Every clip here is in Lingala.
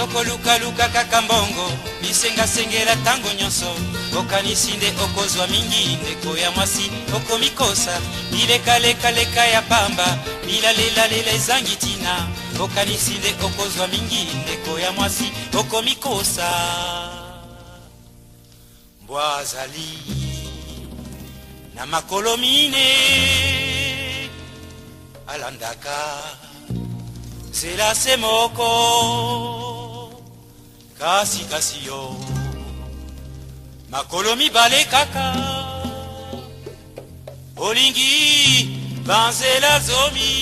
okolukaluka kaka mbongo bisengasengela tango nyonso okanisi nde okozwa mingi ndeko ya mwasi okomikosa bilekalekaleka ya pamba bilalelalela ezangi tina okanisi nde okozwa mingi ndeko ya mwasi okomikosa mbwa azali na makolo mine alandaka nzela se moko kasi yo makolo mibale kaka olingi banzela zomi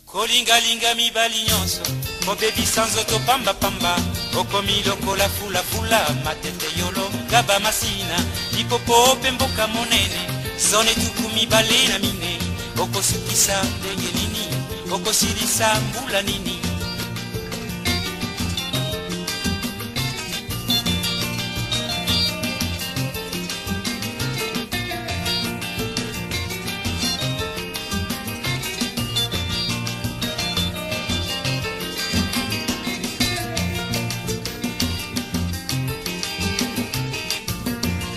kolingalinga mibali nyonso kobebisa nzoto pambapamba okomi lokola fulafula matete yolo gaba masina lipopo pe mboka monene zone tuku mibale na mine okosukisa ndenge nini okosilisa mbula nini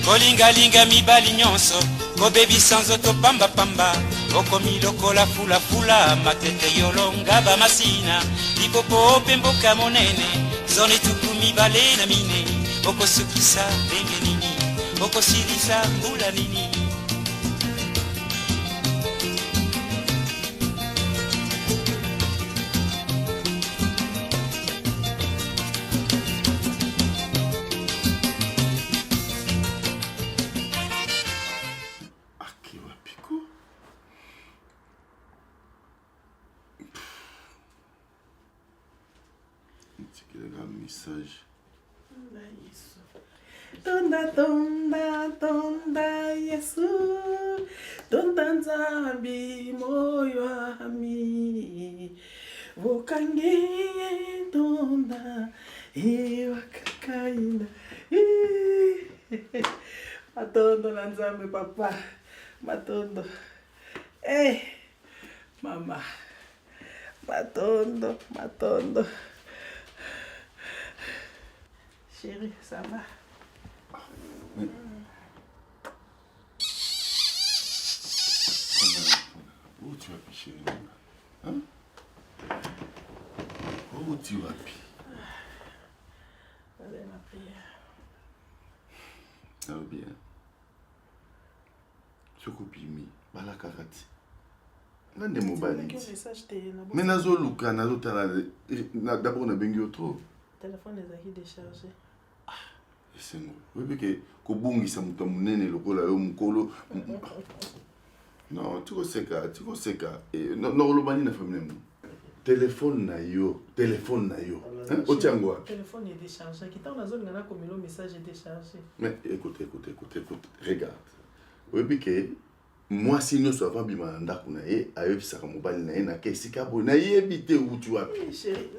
kolingalinga mibali nyonso kobebisa nzoto pambapamba okomi lokola fulafula matete yolonga bamasina lipopo pe mboka monene zone tuku mibale na mine okosukisa ndenge nini okosilisa mbula nini message. Tonda Yesu Tonda nzambi moyo ami Vokange tonda wakakaina Matondo na nzambi papa Matondo mama Matondo Chérie, ça va? Où tu vas, chérie? Hein? Où tu vas? Allez, ma prière. Ça va bien. Tu copies mi. Bala karati. Nande mobile. Mais nazo luka, nazo tala. D'abord on a bengi autre. Téléphone est déchargé. Sengo wewe ke kubungisa mtu munene lokola yo mukolo non tiko seka no lobani na famille mu téléphone na yo hein otiango téléphone est déchargé kita na zone ngana komelo message est déchargé mais écoute regarde wewe ke moi si nous soit bima ndako na ye ayebisaka mobali na ye na kesika bo na yebite utu wapi chérie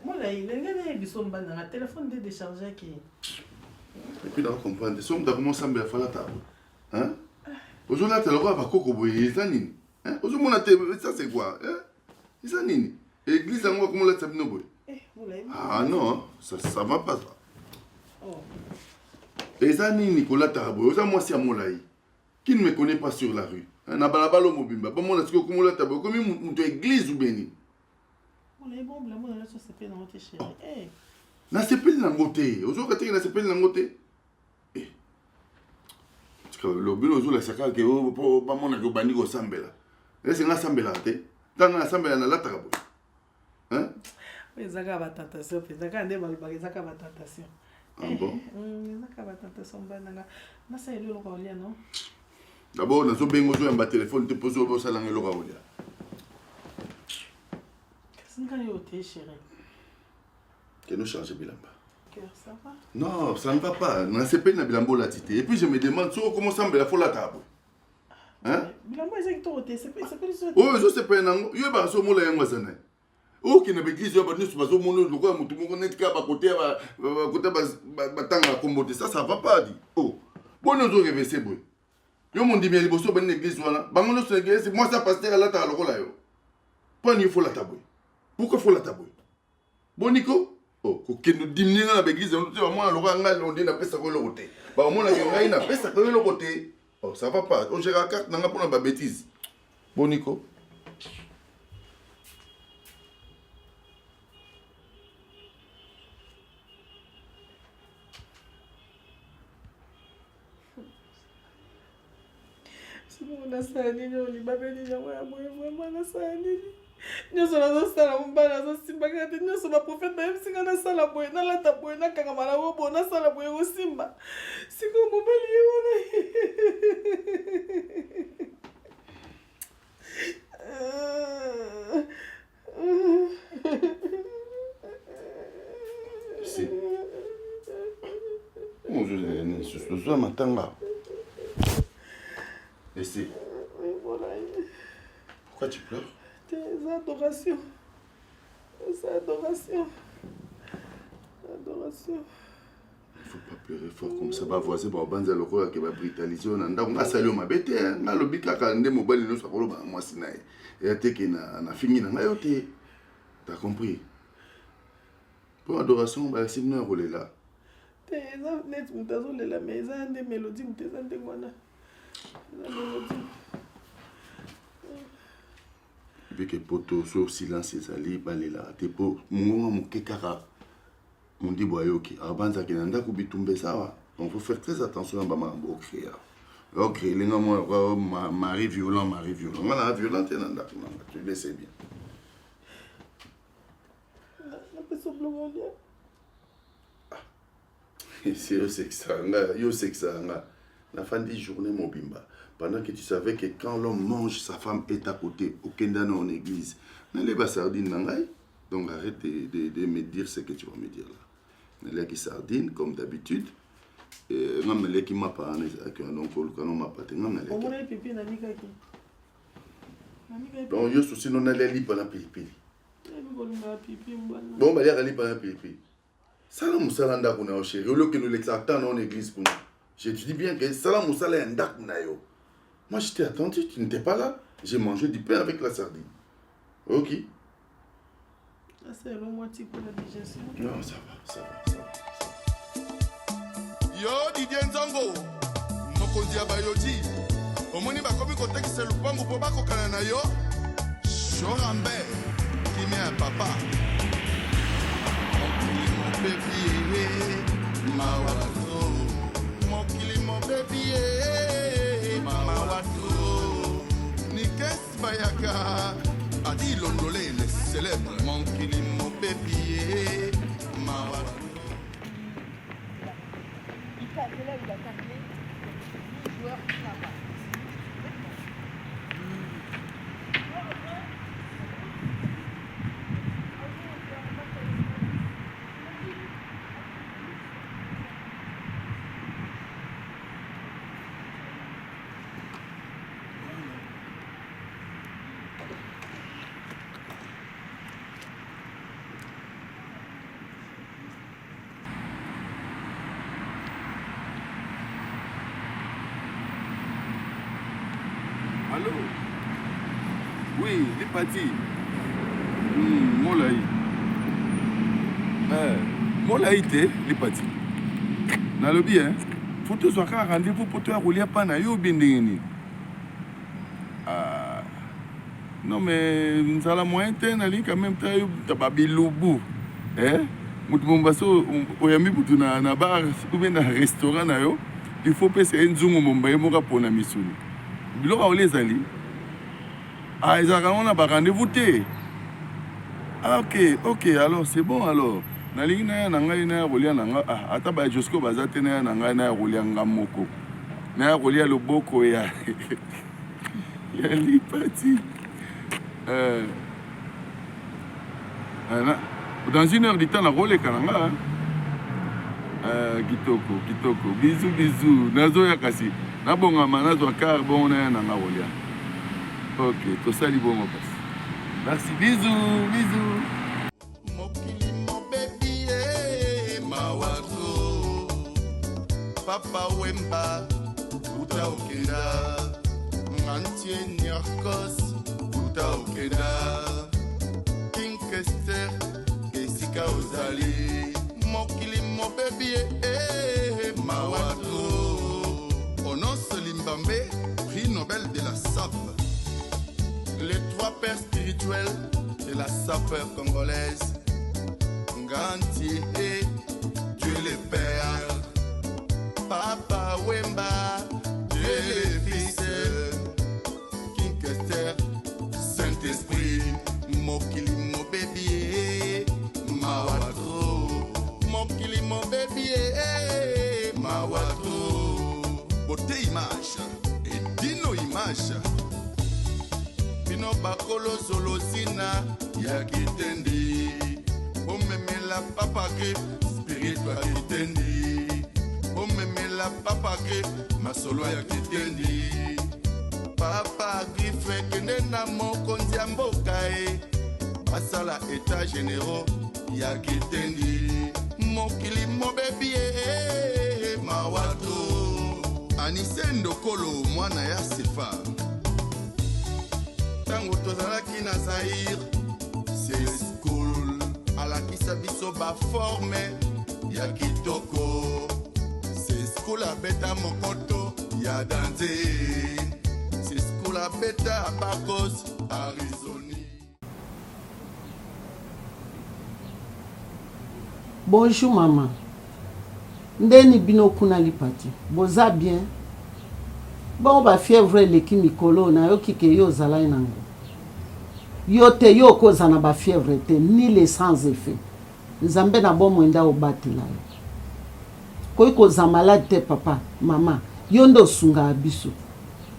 moi là il ngana biso mbana na téléphone est déchargé qui et puis dans comprendre somme da comment semble faire la table hein aujourd'hui tu le vois va koko boye zanini hein aujourd'hui ça c'est quoi hein zanini église en moi comment la table no boy ah non ça va pas ça oh et zanini Nicolas Tarabo ça moi c'est à Molai qui ne me connaît pas sur la rue na balabalo mobimba ba mona siko comment la table comme une église ou béni on est bon la mona là ça c'est dans notre chérie eh na sepeli na ngote aujourd'hui na sepeli na ngote eh le bureau zo la saka ke po ba mona ko bandi ko sambela est-ce nga sambela te tanga na sambela na lataka bo hein ezaka ba tentation ezaka nde balobaka ezaka ba tentation ah bon ezaka ba tentation bananga na sa elo ko lia non d'abord na zo bengo zo ya téléphone te poso bo sala ngelo ka olia singa yo te chérie que nous change bilamba ça va non ça ne va pas na sepeli na bilambo la tité et puis je me demande comment sambela faut la table hein bilambo ezaki to te c'est pas oh je sais pas nango yo ba so mola yango sana oki na beglise yo ba nyusu bazo mono lokwa mutu moko netika ba côté ba tanga kombote ça va pas dit oh bono zo reverser boy yo mon dimi liboso ba l'église wana bango no so église moi ça pasteur la ta lokola yo pas ni faut la table Pourquoi faut la tabouille? Bon, Nico? Oh, que nous diminuons la l'église, on dit, moi, on dit, n'a pas ça le côté. Bah, au moins, on n'a pas ça le côté. Oh, ça va pas. On gère la carte, on n'a pas de bêtise. Bon, Nico? Sinon, on a ça, on y va, on a ça, nyonso nazosala mobali azosimba kaka te nyonso baprofete bayebisi nga nasala boye nalata boye nakanga malamu boye nasala boye kosimba siko mobali ye wana Bonjour, matanga. Et c'est... Pourquoi tu pleures? C'est adoration. C'est adoration. Adoration. Il faut pas pleurer fort comme ça. Va voisin, va banza loko qui va brutaliser. On a on a salé ma bête. On a le bic à calmer mobile nous ça colo moi sinaï. Et te que na fini na yote. T'as compris? Pour adoration, bah c'est une rôle là. T'es net mutazo la maison des mélodies mutazo des wana. La mélodie. Avec que poto sur silence ezali balela te po mungonga mukekaka mundi boyoki abanza kinanda kubitumbe sawa. On faut faire très attention à bamambo créer. OK, les gens mari violent. On a violent nanda tu le sais bien. La personne blonde. C'est ça, la fin de journée mobimba. Pendant que tu savais que quand l'homme mange, sa femme est à côté, aucun d'un en église. N'allez pas sardine nangai. Donc arrête de me dire ce que tu vas me dire là. N'allez pas sardine comme d'habitude. N'allez qui m'a pas avec un oncle quand on m'a pas tenu. On a pipi na mika qui. Donc yo souci non allez li pas la pipi. Bon bah aller pas la pipi. Salam musalanda kuna o chéri. Au que nous l'exactons en église kuna. Je te dis bien que salam musala ndak na yo. Moi, je t'ai attendu, tu n'étais pas là. J'ai mangé du pain avec la sardine. Ok. C'est le moitié pour la digestion. Non, ça va. Yo, Didier Nzango. Mokonzi Abayoti. Omoni bakomi kotekisa lupango po bakokana na yo. Chorambe. Qui met un papa. Mon bébé. Mawato. Mon bébé. Mawato. Nikes Bayaka. Adi Londolé, le célèbre. Mon kili, mon bébé. Mawato. Il a tapé 10 joueurs là-bas. Allô? Oui, les partis. Molaï. Molaï, les partis. Dans le bien, faut que tu sois rendez-vous pour toi rouler pas na yo bindini. Non mais nous allons moyen temps ali quand même ta babilubu. Mutumbaso oyami butu na bar ou bien na restaurant na yo. Il faut payer un zungu momba moka pona misuni. Biloko aole ezali. Ils ont un rendez-vous. Ok, alors c'est bon alors. Nalingi na nanga ina rolia nanga ata ba jusqu'au bazate na nanga na rolia ngamoko. Na rolia loboko ya. Ya li parti. Dans une heure du temps la rolia kananga. Kitoko. Bisous. Nazo ya kasi. Na bonga manazo carbone na rolia. Ok, tout ça, bon passe. Merci, bisous. Mokili mon baby, Mawato. Papa Wemba, Uta Okeda. Mantie Nyakos, Uta Okeda. Kinkes esika ozali mokili mobebi mawato Onos Limbambe, prix Nobel de la SAP. Les trois pères spirituels de la SAP congolaise, Nganti et Dieu le Père, Papa Wemba, Dieu le Fils, King Kester, Saint-Esprit, Mokili Mobebi, Mawato, Mokili Mobebi, Mawato. Beauté image et dino image Bino bakolo solosina ya kitendi Omemela papa grip spiritual kitendi Omemela papa grip masolo ya kitendi Papa grip kende na mokonzi ya mboka Basala état généraux ya kitendi Mokili mobebi mawato Anise Ndokolo mwana ya Sefa Tango tozalaki na Zaire C'est school Alakisa biso ba forme ya kitoko C'est school abeta mokoto ya danse C'est school abeta Bakos Arizona Bonjour maman. Ndeni bino kuna lipati. Boza bien. Bon ba fièvre leki mikolo na yo kike yo zala inango. Yo te yo koza na ba fièvre te ni les sans effet. Nzambe na bon mwenda obatela. Koi koza malade te papa, mama. Yo ndo sunga abiso.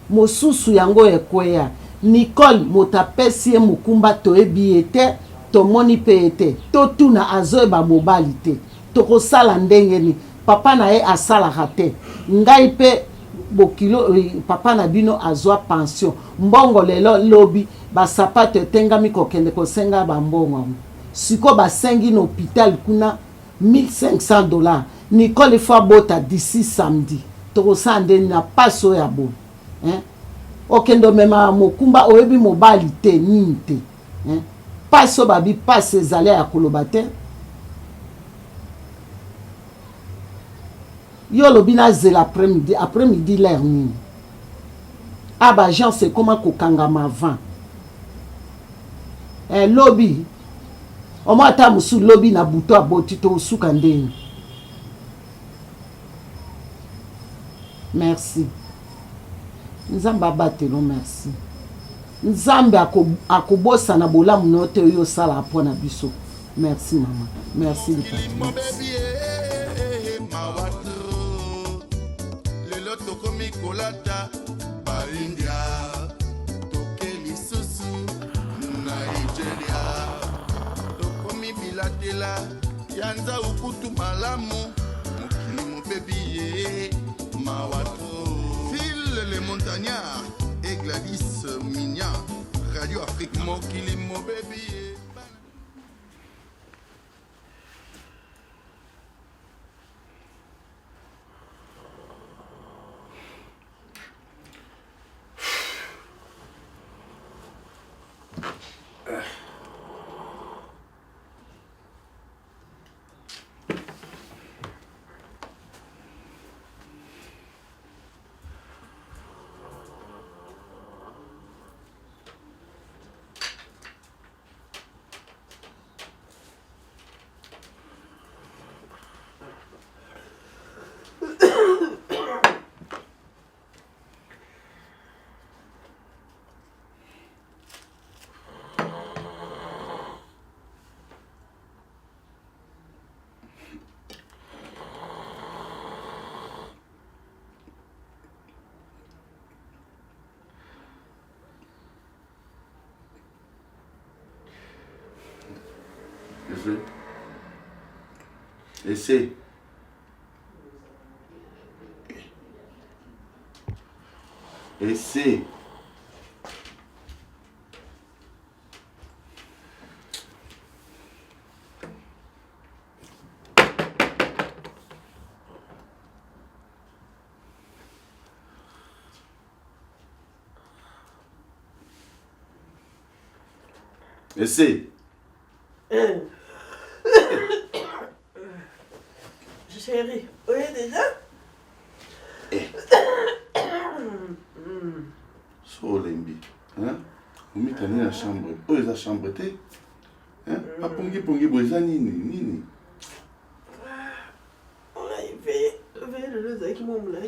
Mosusu yango ekweya. Nicole motapesi e mukumba to ebiete to moni peete. To tuna azoeba mobali te. To kosala ndenge ni. Papa na ye asalaka te ngai pe bokilo papa na bino azwa pension mbongo lelo lobi basapato etengami kokende kosenga bambongo siko basengi na hôpital kuna $1,500 Nicole fois bota d'ici samedi tokosande na paso ya bo okendo mema mokumba oyebi mobali te nini te paso babi passe ezali ya koloba te Yo lobina zel après-midi l'air nini. Aba Jean c'est comment kokanga ma vent. Lobby. O mo ata musu lobby na buto aboti to suka ndeni. Merci. Nzambe abatelo merci. Nzambe akobosa na bolamu note yo sala apona biso. Merci maman. Merci le Tokomi kolata ba India tokeli susu na Nigeria tokomi bilatela yanza ukutu malamu mokili mobebi mawato Phil le montagnard et Gladys Mignan Radio Afrique mokili mobebi Essaye. Essaye. Essaye. Chérie, oui déjà. Solembi, hein? Vous mettez dans la chambre. Oh, la chambre, t'es? Hein? Pas pongi, boisa, nini. On a veillé le deux qui m'ont là.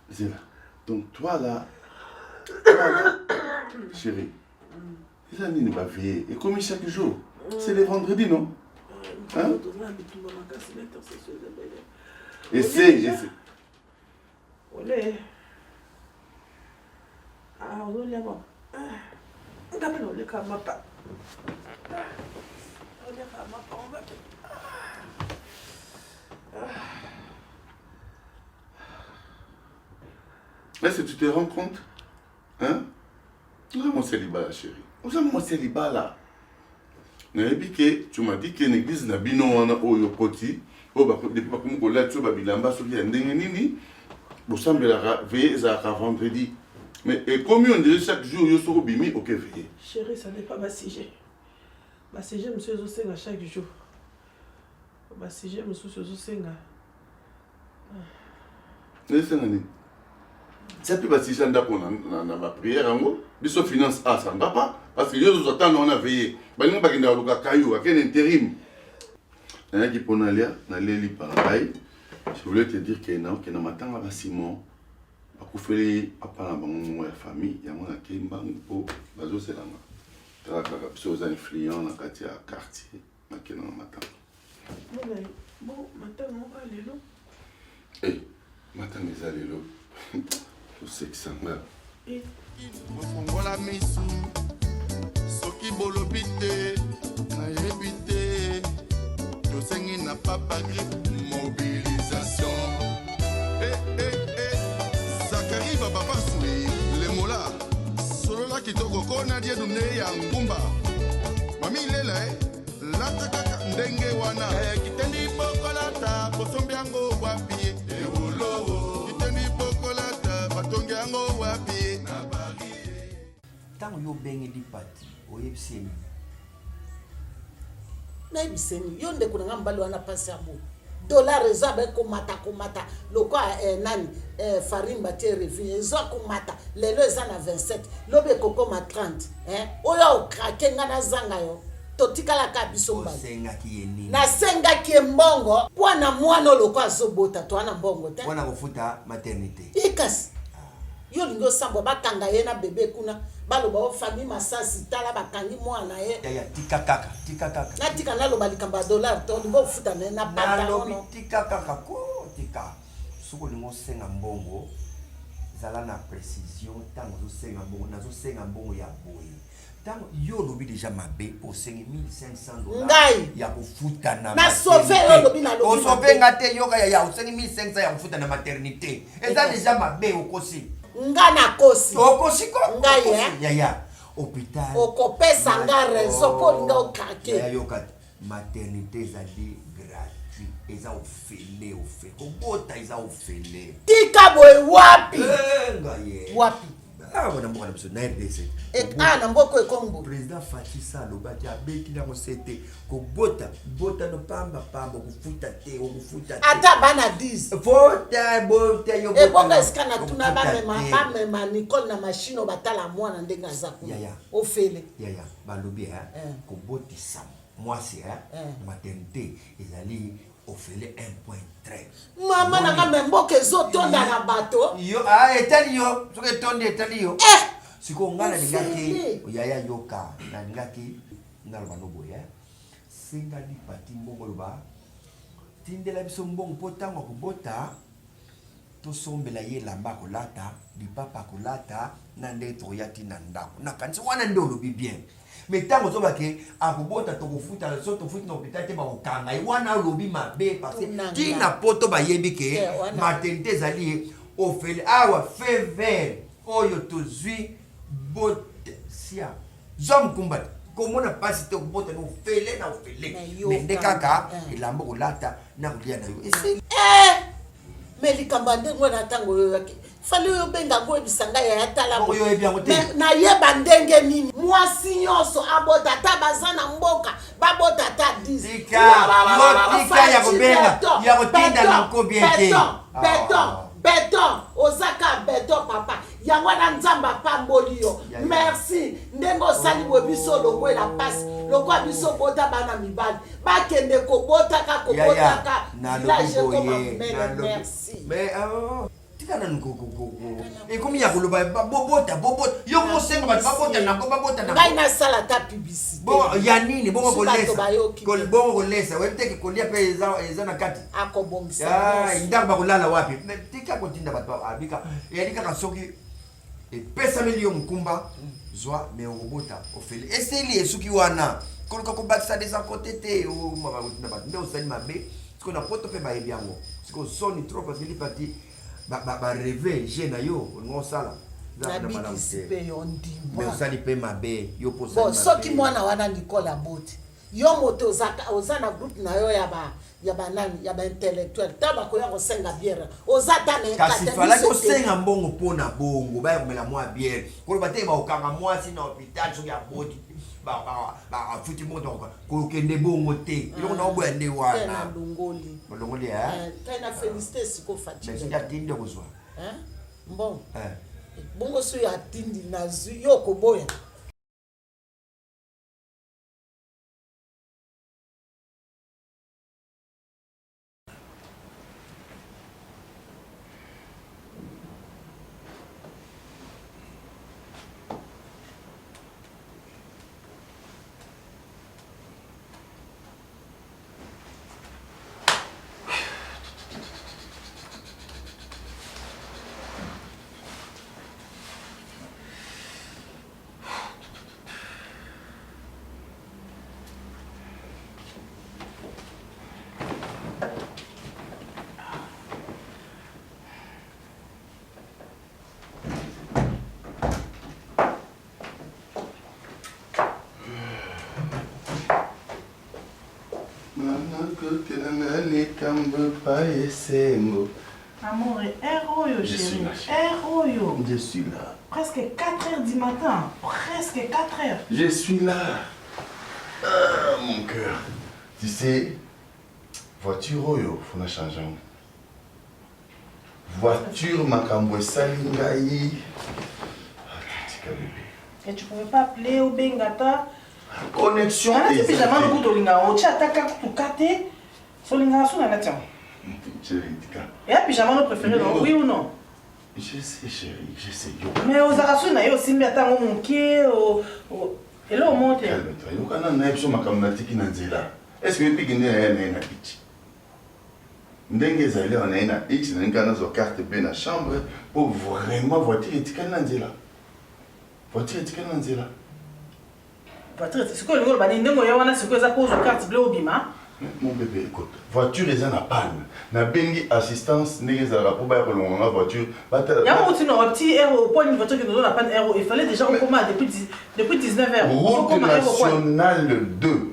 Zéla. Donc, toi là, chérie, les amis ne va veiller. Et comme chaque jour, c'est les vendredis, non? Hein? Essaye. Olé. Ah, on est là-bas. On va le camapa. Est-ce que tu te rends compte? Hein? Où est mon célibat là, chérie? Où est mon célibat là? Tu m'as dit qu'il y a une église na bino wana oyo koti. Depuis pas comme on l'a tu ba bilamba so ki ndenge nini. Bo sambela veiller za vendredi. Mais comme on dirait chaque jour yo soko bimi OK veiller. Chérie, ça n'est pas ma sujet. Ma sujet monsieur Zosenga chaque jour. Ma sujet monsieur Zosenga. Laissez nani. C'est plus parce que j'ai ma prière en gros. Biso finance A ça ne va pas parce que les autres on a veillé. Ba ninga bakenda luka kayu akene intérim. Nana qui pona lia na leli pareil. Je voulais te dire que na matanga ba Simon akufeli papa na bango ya famille ya mona kemba po bazo selanga. Kaka biso za influent na kati ya quartier na kena na matanga. Bon, matanga on va lelo. Eh, matanga za lelo. Je sais que ça m'a. Fongola misu soki bolobi te nayebi te tosengi na papa grippe mobilisation Zakari baba sui lemola solola kitoko kona die dumne ya ngumba mami lela lata kaka ndenge wana kitendi pokolata posombi yango wapi ewolowo kitendi pokolata batongi yango wapi Tant yo bengi di parti oyebiseni nayebiseni yo ndeko nanga mbali wana pasi ya bo dollar eza komata lokwa nani farine batie revenu eza komata lelo eza na 27 lobi ekokoma 30 oyo okrake nga nazanga yo totikalaka biso mbali nasengaki ye mbongo mpona mwana oloko azobota to wana mbongo te wana kofuta maternité ikasi yo lingo sambo bakanga ye na bebe kuna baloba o famille masasi tala bakangi mwana ye ya tika kaka natika naloba likambo ya dollar to lingo futa na pata no tika kaka ko tika soko lingo senga mbongo zala na précision tango zo senga mbongo nazo senga mbongo ya boye tango yo lobi déjà mabe pour sengi $1,500 ngai ya kufuta na sauver yo lobi na lobi o sauver ngate yoka ya sengi $1,500 ya kufuta na maternité eza déjà mabe okosi nga na kosi okosiko ngai ya hôpital okopesa nga raison po linga okake ya yoka maternité ezali gratuit eza ofele kobota eza ofele tika boye wapi ngaye wapi wana mboka na biso na RDC na mboko ekombo président Fatou Sall obati abeki na kosete kobota no pamba kufuta te ata bana 10 bota yo ebonga esika tuna bamema Nicole na machine batala mwana ndenge aza kuna ofele yaya balobi kobotisa mwasi maternité ezali ofele 1.3 mama nanga memboka ezotonda na bato yo etali yo soki etondi etali yo siko nga nalingaki yaya yoka nalingaki naloba no boye senga lipati mbongo loba tindela biso mbongo mpo ntango akobota tosombela ye elamba kolata lipapa kolata na nde toya ntina ndako nakanisi wana nde olobi bien mais tango tobake akobota tokofuta so tofuti na hôpital te bakokanga ye wana olobi mabe parce ntina poto bayebi ke maternité ezali ofele awa fe vert oyo tozwi bote sia zom kumbati komona pasi te kobota na ofele mais nde kaka elamba kolata na kolia na yo esi mais likambo ndenge wana ntango oyoyaki fali oyo benga ngo ebisanga ya yatala oyo ebiango te nayeba ndenge nini mwasi nyonso abota ata baza na mboka babota ata 10 Motika ya kobenga. Ya kotinda na kobiete. Béton, Osaka béton papa. Yangwana nzamba pamboli yo. Merci. Ndengo sali bobiso longo la passe. Longo biso bota bana mibali. Ba kende ko bota ka ko bota ka. Village comme merci. Mais tikana nkoko. Et comme ya koloba bobota. Yo ko senga ba bota na ko bota na. Ngai na sala ta publicité. Bon ya nini bongo kolesa. Bongo kolesa. Wewe ke kolia pe eza na kati. Akobongisa. Ndamba kolala wapi? Tika kotinda bato abika. Yalika kasoki et pesa milio mkumba zwa me robota ofeli. Eseli esuki wana. Koloka ko bakisa des côté te o mama kotinda bato. Nde osali mabe. Siko na poto pe ba ebiango. Siko soni trop parce que li parti ba rêver jeune yo ngo sala. Mais osali pe mabe yo posa. Bon soki mwana wana Nicolas Bote. Yo moto ozana groupe na yo ya ba nani ya ba intellectuel taba ko ya ko senga bière ozata na kasi fala ko senga mbongo pona bongo ba komela mwa bière ko ba te ba okanga mwa si na hôpital so ya boti ba futi moto ko kende bongo te yo na obo ende wana na longoli tena félicité siko fatigue mais ya tinde ko zwa bon bongo so ya tindi na yo ko boya. Amour, héros, chérie. Héros. Je suis là. Presque 4h du matin. Presque 4h. Je suis là. Ah, mon cœur. Tu sais, voiture, faut la changer. Voiture, makambo salingaï. Et tu pouvais pas appeler au Bengata. Connexion. C'est pyjama le goût de l'ingao. Tu attaques tout caté. Sur l'ingao, sur la nation. Et à pyjama le préféré, non? Oui ou non? Je sais, chérie, je sais. Mais aux arasous, il y a aussi un peu de moqué. Et là, on monte. Calme-toi. Il y a un peu de makamnatiki nanzela. Est-ce que tu peux gagner un pitch? Ndenge zali on a une X, on a une carte B dans la chambre pour vraiment voiture étiquette nanzela. Voiture étiquette nanzela. Voiture, c'est quoi le gros bani? Ndenge on a ce que ça pose aux cartes bleues au bima. Mon bébé, écoute, voiture est en panne. Na bengi assistance, ndenge zala pour ba ko longa voiture. Il y a un petit héros, point une voiture qui nous donne la panne héros. Il fallait déjà au coma depuis 19h. Route nationale 2.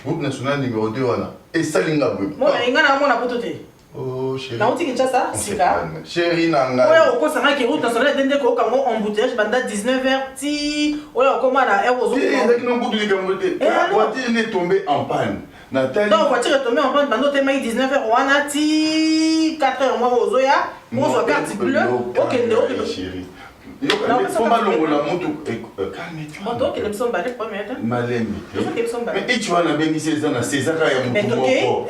Route nationale numéro 2 wana. Et salinga bwe. Moi, ingana mona potote. Oh chérie. Na uti Kinshasa, sika. Chérie nanga. Oya okosanga ki route nationale dende ko kango embouteillage banda 19h ti. Oya okoma na héros. Eh, avec non bout de gamboté. La voiture est tombée en panne. Nathalie. Donc voiture est tombée en panne bando te mai 19h wana ti 4h moi ozoya. Ozo carte bleue. Okende okende. Chérie. Yo quand pas longo la moto calme-toi. Donc il me semble balé premier temps. Malem. Mais tu vas na bengi César na César ya mutu moko.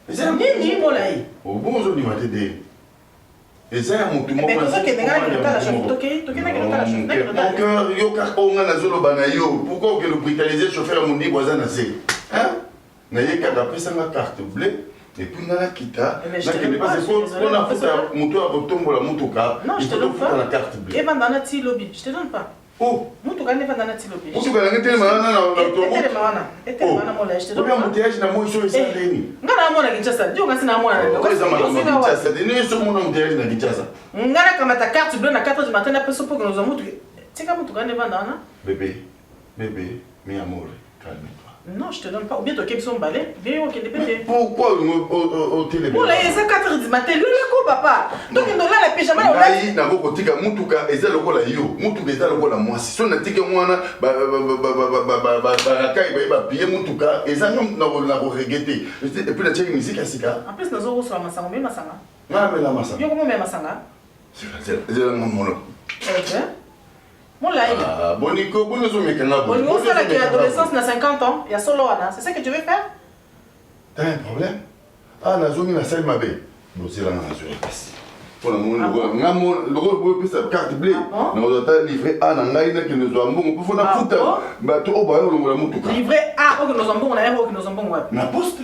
C'est nini molai. Au bon jour du matin de. Eza ya mutu moko. Mais tout ça que nenga na kitala chauffeur. Toke na kitala chauffeur. Mon cœur yo ka onga na zolo bana yo. Pourquoi que le brutaliser chauffeur mundi boza na se? Hein? Na yeka da pesa na carte bleue. Et puis na kita. Na que ne pas qu'on a fait mutu a botombola mutuka. Non, je te donne pas la carte bleue. Et vandana ti lobby, je te donne pas. Oh, mutuka ne vandana ti lobby. Mutuka na ngete mana na Etele mana. Etele mana molai, je te donne pas. Obi amutiage na mo so esa leni. Ngana mona Kinshasa, ndio ngasi na mona. Kwa zama na Kinshasa, deni so mona amutiage na Kinshasa. Ngana kama ta carte bleue na 4h du matin na peso pour que nous mutuka. Tika mutuka ne vandana. Bébé, mi amore, calme-toi. Non, je te donne pas. Ou bien tu as son balai. Viens, ok, dépêche. Pourquoi au téléphone? Bon, là, il y a 4h du matin. Lui, le papa. Donc, il a la pyjama. Ngai na ko tika mutuka eza lokola yo. Mutuka eza lokola mwasi. So na tika mwana kai ba pied mutuka eza na ko regretter. Et puis la tchèque musique à sika. En plus, nous avons reçu masanga, mais masanga. Na mais la masanga. Yo comment mais masanga? C'est la maman. OK. Mon là. Ah, boniko, bonozo mekanga. Boniko, c'est là qui a l'adolescence na 50 ans, il y a solo là. C'est ça que tu veux faire? T'as un problème? Ah, na zomi na salle mabe. Bon, c'est là na zomi passe. Pour le moment, le rôle peut sa carte bleue. Nous avons livré à Nangaï qui nous a bon. Pour faire foutre. Bah, tout au bas, on a monté. Livré à, ok, nous avons bon, on a un qui nous avons bon. La poste.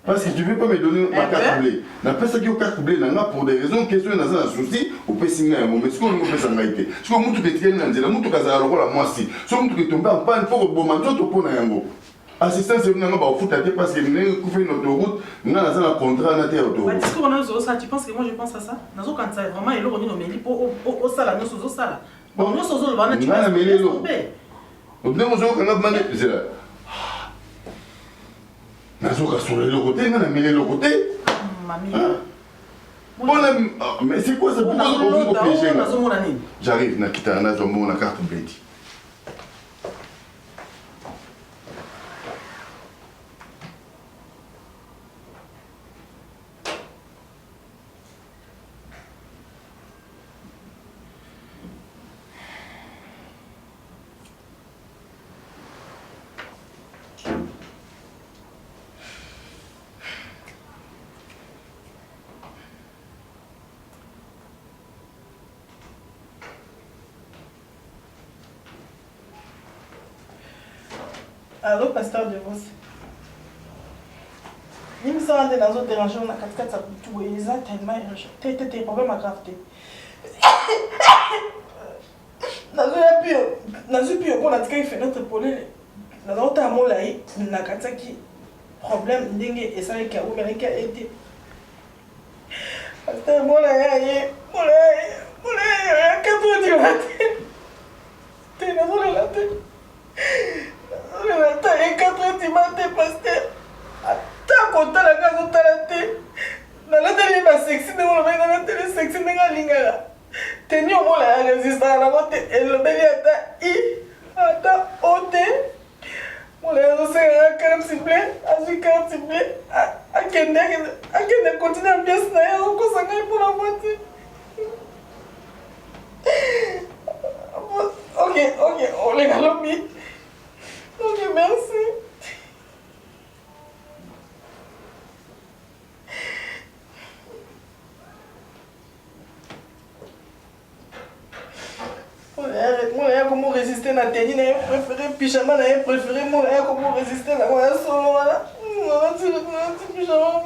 Parce que tu ne veux pas me donner ma carte bleue. Je pas ça qui est carte bleue pour des raisons que tu as un souci, ou peut signer un moment. Ce qu'on peut s'engager. Ce qu'on peut te dire, c'est la montre à la moi si. Ce qu'on peut tomber en panne pour bon manger, tu peux un mot. Assistance, c'est un foot parce que nous avons fait notre route, nous avons un contrat à terre autour. Tu penses que moi je pense à ça? Nous avons quand ça vraiment il est revenu au sala, nous sommes au sala. Bon, nous sommes au sala, tu vas tomber. Nous avons demandé, c'est là. Nous avons sur le côté, nous avons mis le côté. Mamie. Mais c'est quoi ça? Pourquoi vous piégez? J'arrive, nous avons la carte bleue. Allô, pasteur de Vos. Il me semble que dans un dérangeant, on a 4 ça tout et ça tellement urgent. T'es problème à gravité. Dans un pire, on a dit qu'il fait notre problème. Dans un temps, on a eu une problème dingue et ça qui a été. Pasteur, moi là, qu'est-ce que tu vas dire? T'es dans la tête. Le matin, il est 4h du matin, pasteur. Tant qu'on t'a la gaz, on t'a la tête. Dans la télé, il sexy, dans la télé, sexy, dans la ligne. T'es ni au moins la résistance à la montée. Et le bébé a ta haute. Mon l'air, c'est un calme, s'il vous plaît. S'il vous plaît. À quel continue à bien se naïr, on consacre pour la moitié. Ok, on les galopis. Ok, merci. Moi, comment résister à la tenue, j'ai préféré pyjama, j'ai préféré moi, comment résister à la solo, là. Un pyjama.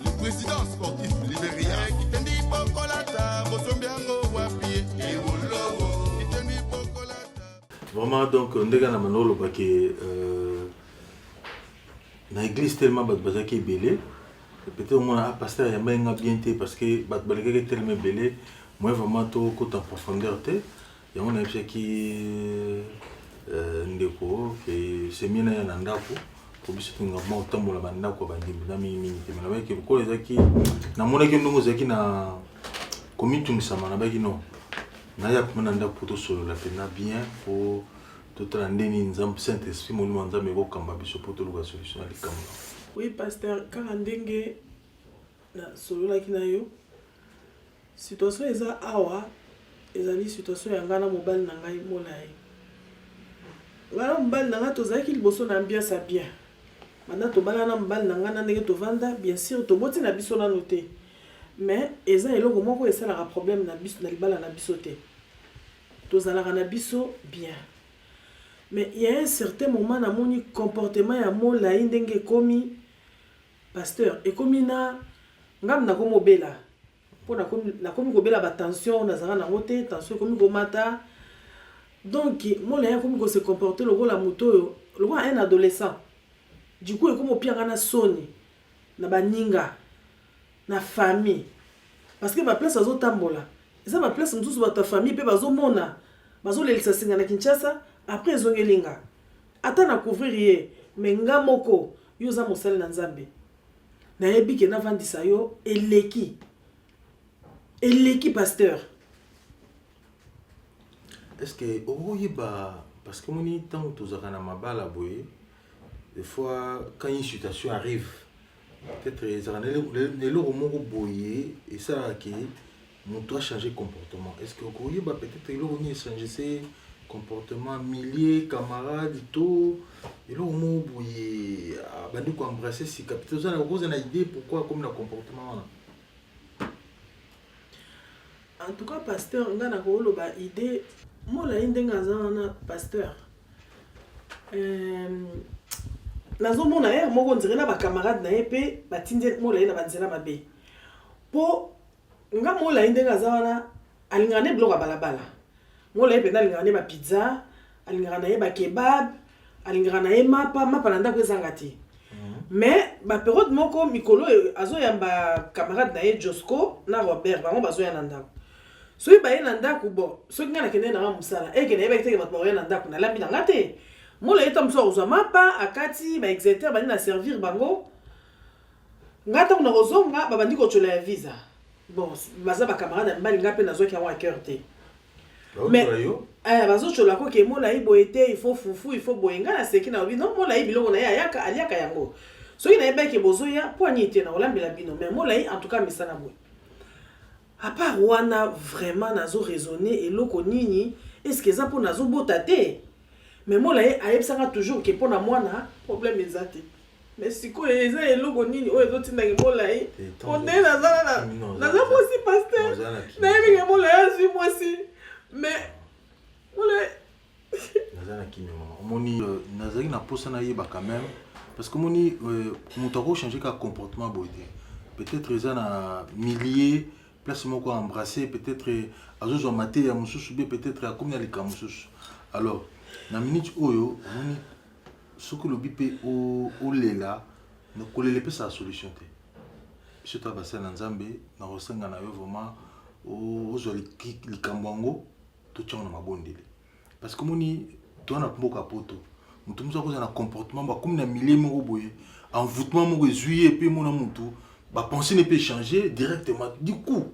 Le président sportif libérien vraiment donc ndeka na manolo bake na église tellement bat bazaki belé peut-être au moins pasteur ya menga bien té parce que bat baleke tellement belé moi vraiment to côté en profondeur té ya on a fait qui ndeko que semina ya ndako ko biso tunga mo tambola bandako bandimbi na mimi té na baki ko ezaki na mona ki ndongo zaki na komitu misama na baki no naya kumana ndako to solo la pena bien pour tout la ndeni nzambe Saint-Esprit mo nzambe ko kamba biso pour to luka solution ali kamba. Oui pasteur quand ndenge na solo la kinayo situation eza awa ezali situation ya ngana mobile na ngai molai ngana mobile na nga tozaki liboso na ambiance bien maintenant to bana na mobile na nga na ndenge to vanda bien sûr to boti na biso na noté mais eza eloko moko esalaka problème na biso na libala na biso te tozalaka na biso bien mais il y a un certain moment na moni comportement ya molai ndenge komi pasteur et komi na ngam na komo bela pona komi na komi ko bela ba tension na zanga na ngote tension komi ko mata donc molai komi ko se comporter lokola moto le roi un adolescent du coup comme opianga na soni na baninga na famille parce que ba place azotambola eza ba place mususu ba ta famille pe bazomona bazolelisa singa na Kinshasa après ezongelinga ata na couvrir ye mais nga moko yo za mosali na Nzambe na yebi ke na vandisa yo eleki pasteur. Est-ce que parce que mon temps tous à mabala boye des fois quand une situation arrive peut-être les lots boye et ça qui mon doit changer comportement. Est-ce que peut-être les lots changer comportement milliers camarades tout et là on boye bandu ko embrasser si capitaine ça na idée pourquoi comme le comportement là. En tout cas pasteur nga na ko lo ba idée mo la indenga zana pasteur nazo mona ye moko ndire na ba camarade na ye pe batinde mo la na banzela mabe po nga mo la indenga zana alingane bloka balabala mo la ye pe na alingane ba pizza alingana ye ba kebab alingana ye mapa na ndako ezanga ti mais ba période moko mikolo azo yamba camarade na ye Josco na Robert bango bazo ya na ndako so ba ye na ndako bon so kinga na kende na musala e kende ba teke ba ya na ndako na lambi na ngate mo la eta mso ozo mapa akati ba exeter ba na servir bango ngata na rozonga ba bandi ko chola ya visa bon baza ba camarade mbali ngape na zo ki wa cœur te mais bazo chola ko ke mo la ibo ete il faut fufu il faut boyenga na seki na obi non mo la ibiloko na ya yaka aliaka yango so ina ebe ke bozo ya poignée te na olambela bino mais mo la en tout cas misana boy à part wana vraiment nazo raisonner et loko nini est-ce que ça pour nazo botate mais moi là ayebsanga toujours que pour na mwana problème ezate mais siko eza eloko nini o ezotinda ke moi là on est naza aussi pasteur na yebi ke moi là azui moi si mais moi là naza na kimi moni nazaki na posa na yeba quand même parce que moni mutako changer ka comportement boité peut-être eza na milliers place moko embrasser peut-être azozo maté ya mususu be peut-être akomi na lika mususu alors na minute oyo moni soko lobi pe o lela na kolele pe sa solution te surtout ba sana Nzambe na rosenga na yo vraiment ozo likambango to tchanga na mabondeli parce que moni to na mboka poto mutu muzo ko na comportement ba comme na milieu moko boye envoûtement moko ezuye pe mona mutu ba pensée ne peut changer directement du coup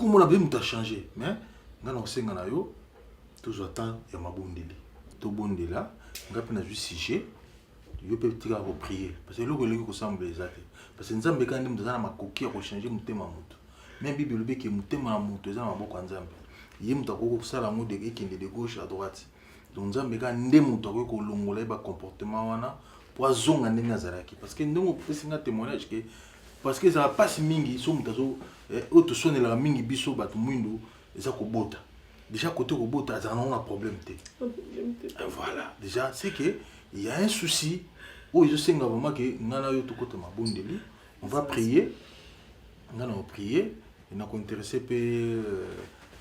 mon avis m'a changé mais nga na osenga na yo toujours attendre ya mabondeli to bondela nga pe na juste sujet yo peut tira ko prier parce que loko leki ko semble exact parce que Nzambe quand ndi mutazana makoki ya ko changer mutema mutu même bible lobi ke mutema na mutu eza na maboko ya Nzambe ye mutu akoko kusala ngo de ekende de gauche à droite donc Nzambe quand ndi mutu akoko kolongola ba comportement wana po azonga ndenge azalaki parce que ndongo pesinga témoignage que parce que ça passe mingi so mutazo auto sonne la mingi biso batu mwindo eza ko bota déjà côté ko bota azana on a problème te voilà déjà c'est que il y a un souci où je sais vraiment que ngana yo to côté mabondeli on va prier ngana on prier et na ko intéresser pe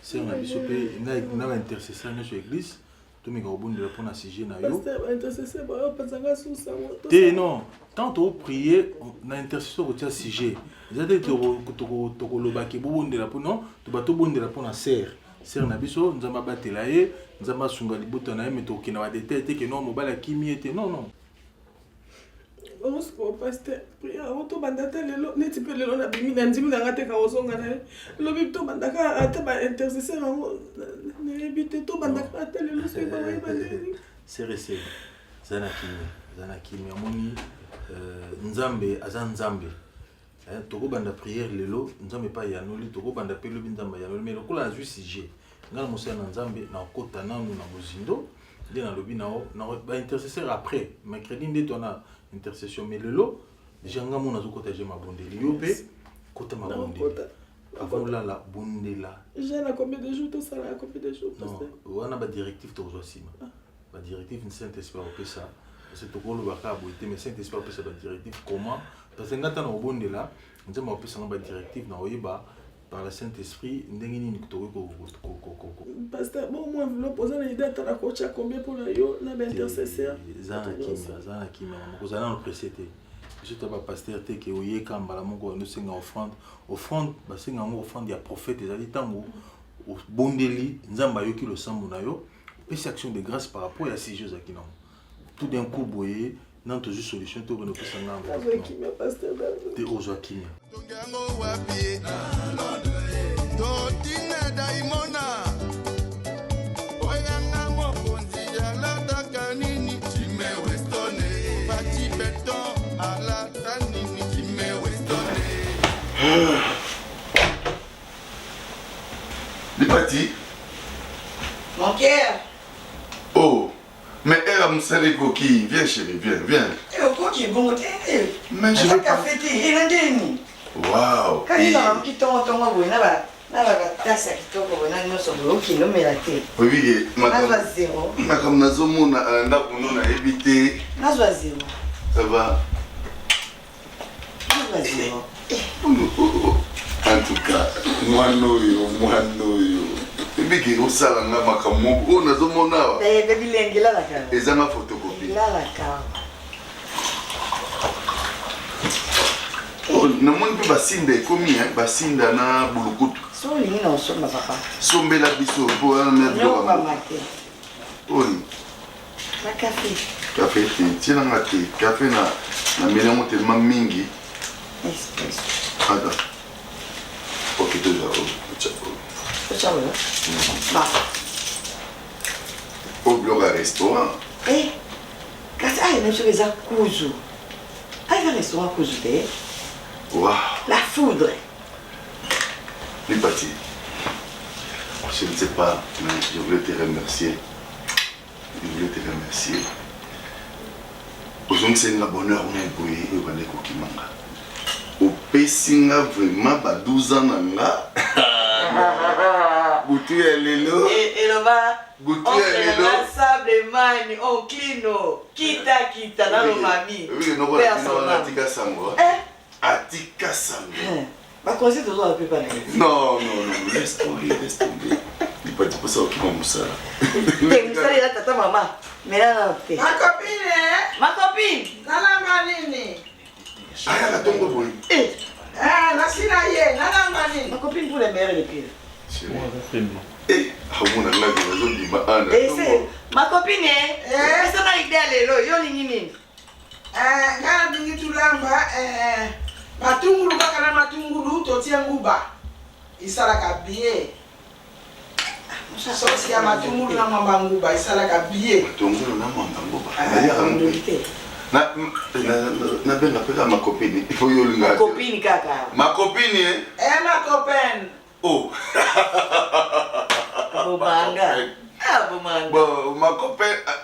c'est na biso pe na intercesseur na sur église to mi ga obondela pour na sujet na yo intercesseur ba pasanga susa te non tant on prier na intercesseur ko tia sujet zate to loba ke bondela pour non to ba to bondela pour na serre na biso nzamba batela ye nzamba sunga libuta na ye mais to kina ba détail que non mobala kimi était non on se pasteur prier auto bandata lelo neti pe lelo na bimi na ndimi na ngate ka osonga na lo bi to bandaka ata ba intercesseur ne bité to bandaka ata lelo se ba ba c'est resté zana kimi amoni nzambe azan nzambe toko banda prière lelo nzambe pa yanoli toko banda pe lobi nzambe yanoli mais lokola azwi sujet ngala mosa na nzambe na kota nanu na bozindo nde na lobi nao na ba intercesseur après mercredi nde to na intercession mais lelo déjà nga mona zo kota je mabondeli yo pe kota mabondeli avant la bondela j'ai na combien de jours to ça la combien de jours non wana ba directive to zo sima ba directive ni Saint-Esprit au pesa c'est to kolo baka boité mais Saint-Esprit au pesa ba directive comment parce que ngata na obondela nzema au pesa ba directive na oyeba par le Saint-Esprit, ndenge nini tokoki Pasteur, bon, moi, je vais poser une idée à la coach à combien pour la yo, na intercesseur. Zana kimia, kozala na précédé. Je te pas pasteur te ke oye kambala moko no senga offrande, ba senga mo offrande ya prophète ezali tango o bondeli nzamba yoki lo sambu na yo, pesi action de grâce par rapport à ces choses qui non. Tout d'un coup boye nan to juste solution to bono pesa ngamba. Avec qui me pasteur David. Te ozo kimia. Tongango wapi Totina daimona Oyanga mokonzi alata kanini Jime Westone Pati beton alata nini Jime Westone Lipati. Mon cœur. Oh, mais elle a moussali Koki. Viens chérie, viens. Et au quoi qui est bon, Mais je veux pas. café, il a dit. Waouh. Quand il a un petit ton, na tasa kitoko bona nyonso okilomela te. Oui, nazwa zéro. Comme nazomona ndako nona ebité. Nazwa zéro. Ça va. Nazwa zéro. En tout cas, moi noyo. Ebiki osala nga makambo o nazomona wa. Bilenge la ka. Ezanga photocopie. La ka. Namoni mpe basinda ekomi basinda na bulukutu. So olingi na osomba papa. Sombela biso po wana No mama te. Oni. Na café. Café te tina nga te café na melango tellement mingi. Espresso. Attends. Ok, déjà. Ciao. Ba. Au blog à restaurant. Kasi ai na chega za kuzu. Ai na restaurant kuzu te. Waouh. La foudre. Les partis. Je ne sais pas, mais je voulais te remercier. Aujourd'hui, c'est un bonheur pour vous Kokimanga. Au Pessinga, vraiment, 12 ans, Boutou et Lélo. Et le va. Boutou et Lélo. Sable mani, on clino. Kita, dans le mami. Oui, nous avons Atika Sango. Atika Sango. Ma conseil toujours un peu pas. Non, laisse tomber. Il pas dire ça qui va moussa. T'es moussa là tata maman. Mais là non. Ma copine. Nala manini. Aya la tongo boy. Nasina ye, nala manini. Ma copine pour les meilleurs les pires. Hamuna ngaki nazondima ana. C'est ma copine est-ce qu'on a idée lelo yo nini? Ngana bingi tulamba matungulu kaka na matungulu totia nguba. Isalaka bien. Sosi ya matungulu na mwamba nguba isalaka bien. Matungulu na mwamba nguba. Na benga peka ma copine. Il faut yolinga. Ma copine kaka. Ma copine ma copine. Oh. Bobanga. Bomanga. Bon,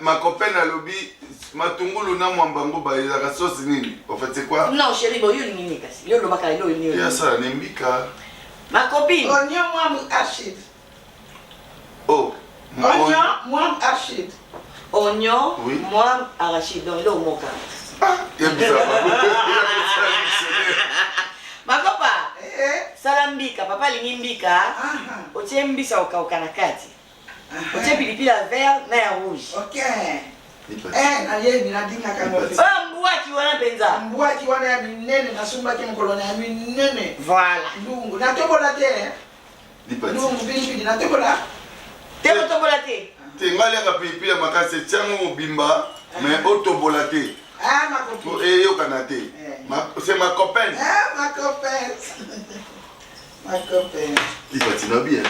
ma copine a lobby matungulu na mwamba nguba ilaka sauce nini? En fait c'est quoi? Non chérie, bon yo nini kasi. Yo lo bakala yo nini. Ya ça nembika. Ma copine. Oignon moi arachide. Oh. Oignon moi arachide. Oignon, moi arachide donc lo moka. Ya bizarre. Ma papa. Salambika, papa lingi mbika. Otie mbisa okauka na kati. Otie pilipili ya vert na ya rouge. OK. Na yeye ninadinga kama vile. Mbuaki wana penza. Mbuaki wana ya minene na sumba ki mkoloni ya minene. Voilà. Lungu na tobola te. Lungu pilipili na tobola. Te tobola te. Te ngali ya pilipili ya makasi tiango mobimba mais otobola te. Ma copine. Yo kanate. C'est ma copaine. Ma copaine. Ma copaine. Il patina bien.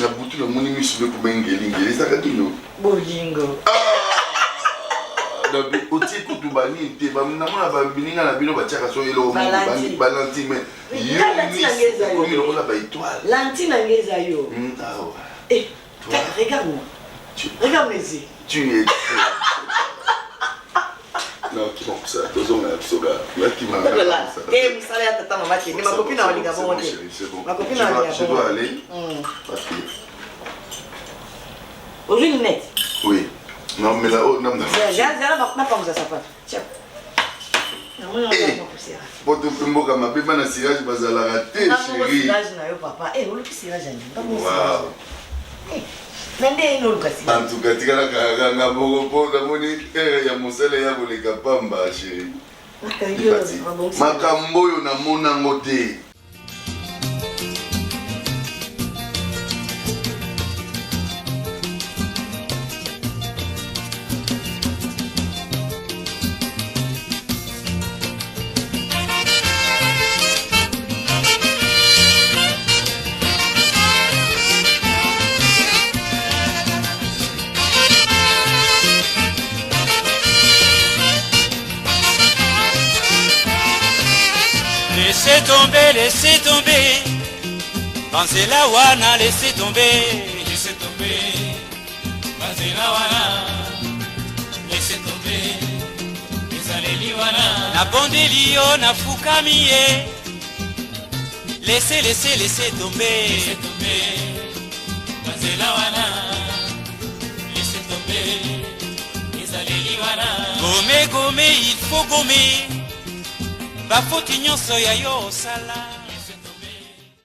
Na butu na moni misu ko bengelingi. Ça ka kino. Bolingo. Donc oti ko tubani te ba na mona ba bininga na bino ba tiaka so elo bani balanti mais. Yo comme le la ba étoile. Lantine ngeza yo. Regarde-moi. Regarde mes yeux. Tu es non, qui manque ça? Toujours la soga. Là qui m'a. Et vous savez, attends, maman, qui ma copine a dit bon. Ma copine a dit je dois aller. Parce que. Aujourd'hui, net. Oui. Non, mais là-haut, non, non. J'ai pas comme ça passe. Tiens. Non, Moi, on poussière. Poto mboka mabe bana sirage bazalaka te chérie. Sirage na yo papa. Eh, oluki sirage ani. Wow. Nande ino oluka sirage. En tout cas, tikala kanga boko po namoni ya mosele ya koleka pamba chérie. Makambo oyo namona ngo te. Laissez tomber, Banzela wana, laissez tomber, Banzela wana, laissez tomber, Ezaleli wana, na bondeli yo na fukami ye, laissez tomber, Banzela wana, laissez tomber, Ezaleli wana, gommer, il faut gommer. Bafoti nyonso ya yo osala